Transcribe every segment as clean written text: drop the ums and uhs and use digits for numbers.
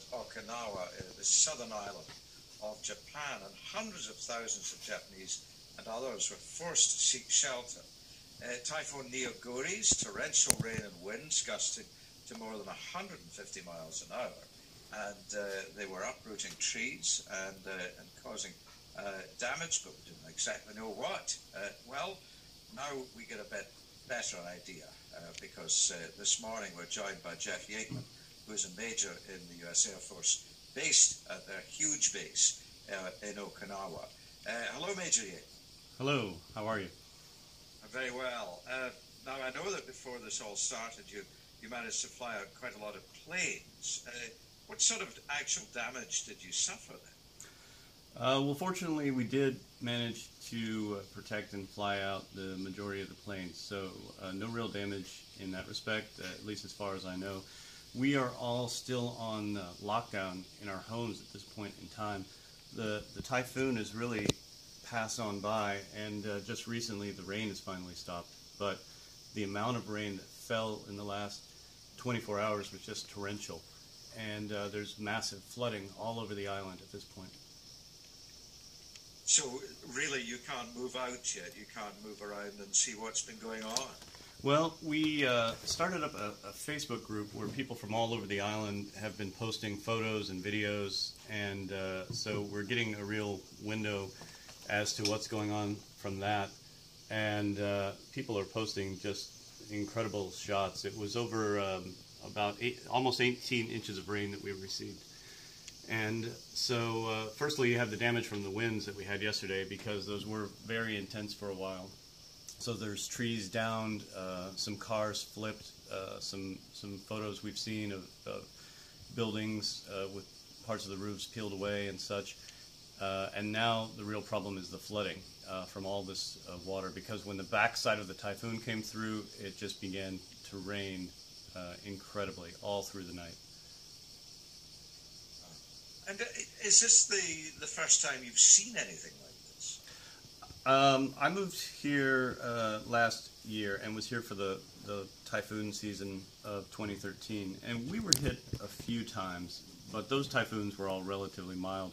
at Okinawa, the southern island of Japan, and hundreds of thousands of Japanese and others were forced to seek shelter. Typhoon Neoguri's torrential rain and winds gusting to more than 150 miles an hour, and they were uprooting trees and causing damage, but we didn't exactly know what. Well, now we get a bit better idea because this morning we're joined by Jeff Yakeman, who is a major in the US Air Force, based at their huge base in Okinawa. Hello, Major Yakeman. Hello, how are you? Very well. Now, I know that before this all started, you managed to fly out quite a lot of planes. What sort of actual damage did you suffer then? Well, fortunately, we did manage to protect and fly out the majority of the planes, so no real damage in that respect, at least as far as I know. We are all still on lockdown in our homes at this point in time. The typhoon has really passed on by, and just recently the rain has finally stopped, but the amount of rain that fell in the last 24 hours was just torrential, and there's massive flooding all over the island at this point. So really you can't move out yet, you can't move around and see what's been going on? Well, we started up a Facebook group where people from all over the island have been posting photos and videos, and so we're getting a real window as to what's going on from that, and people are posting just incredible shots. It was over about almost 18 inches of rain that we received. And so firstly you have the damage from the winds that we had yesterday, because those were very intense for a while. So there's trees downed, some cars flipped, some photos we've seen of buildings with parts of the roofs peeled away and such. And now the real problem is the flooding from all this water, because when the backside of the typhoon came through, it just began to rain incredibly all through the night. And is this the first time you've seen anything like this? I moved here last year and was here for the typhoon season of 2013, and we were hit a few times, but those typhoons were all relatively mild.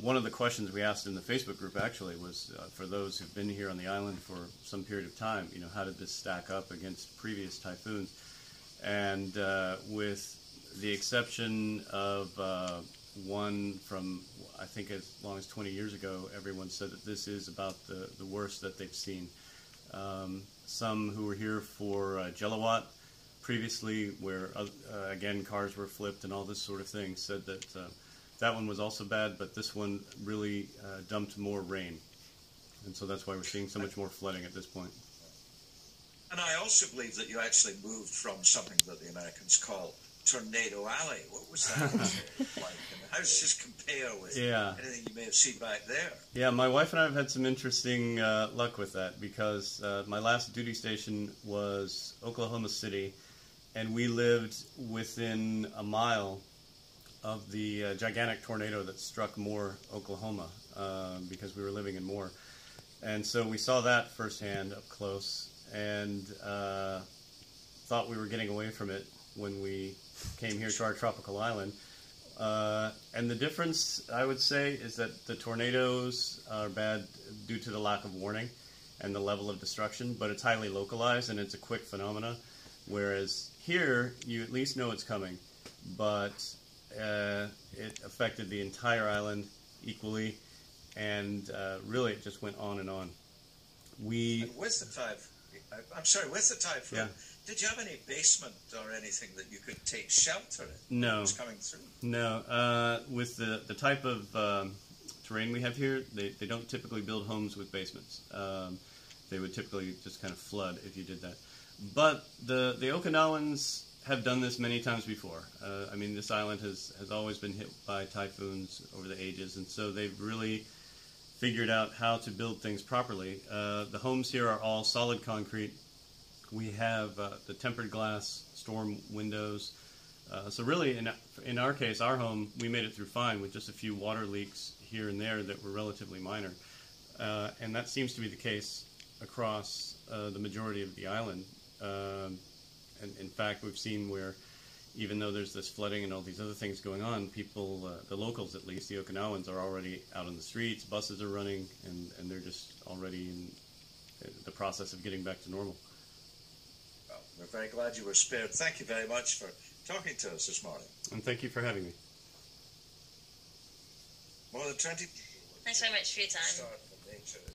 One of the questions we asked in the Facebook group actually was for those who've been here on the island for some period of time, you know, how did this stack up against previous typhoons? And with the exception of one from, I think, as long as 20 years ago, everyone said that this is about the worst that they've seen. Some who were here for Jelawat previously, where again cars were flipped and all this sort of thing, said that that one was also bad, but this one really dumped more rain. And so that's why we're seeing so much more flooding at this point. And I also believe that you actually moved from something that the Americans call Tornado Alley. What was that like? And how does this compare with anything you may have seen back there? Yeah, my wife and I have had some interesting luck with that, because my last duty station was Oklahoma City, and we lived within a mile of the gigantic tornado that struck Moore, Oklahoma, because we were living in Moore. And so we saw that firsthand up close, and thought we were getting away from it when we came here to our tropical island. And the difference, I would say, is that the tornadoes are bad due to the lack of warning and the level of destruction, but it's highly localized and it's a quick phenomena, whereas here you at least know it's coming, but it affected the entire island equally, and really it just went on and on. And with the typhoon, did you have any basement or anything that you could take shelter in? No. Was coming through? No. With the type of terrain we have here, they don't typically build homes with basements. They would typically just kind of flood if you did that. But the Okinawans have done this many times before. I mean, this island has always been hit by typhoons over the ages, and so they've really figured out how to build things properly. The homes here are all solid concrete. We have the tempered glass storm windows. So really, in our case, our home, we made it through fine with just a few water leaks here and there that were relatively minor. And that seems to be the case across the majority of the island. And in fact, we've seen where even though there's this flooding and all these other things going on, people, the locals at least, the Okinawans, are already out on the streets, buses are running, and they're just already in the process of getting back to normal. Well, we're very glad you were spared. Thank you very much for talking to us this morning. And thank you for having me. More than 20 people. Thanks very much for your time. Start from nature.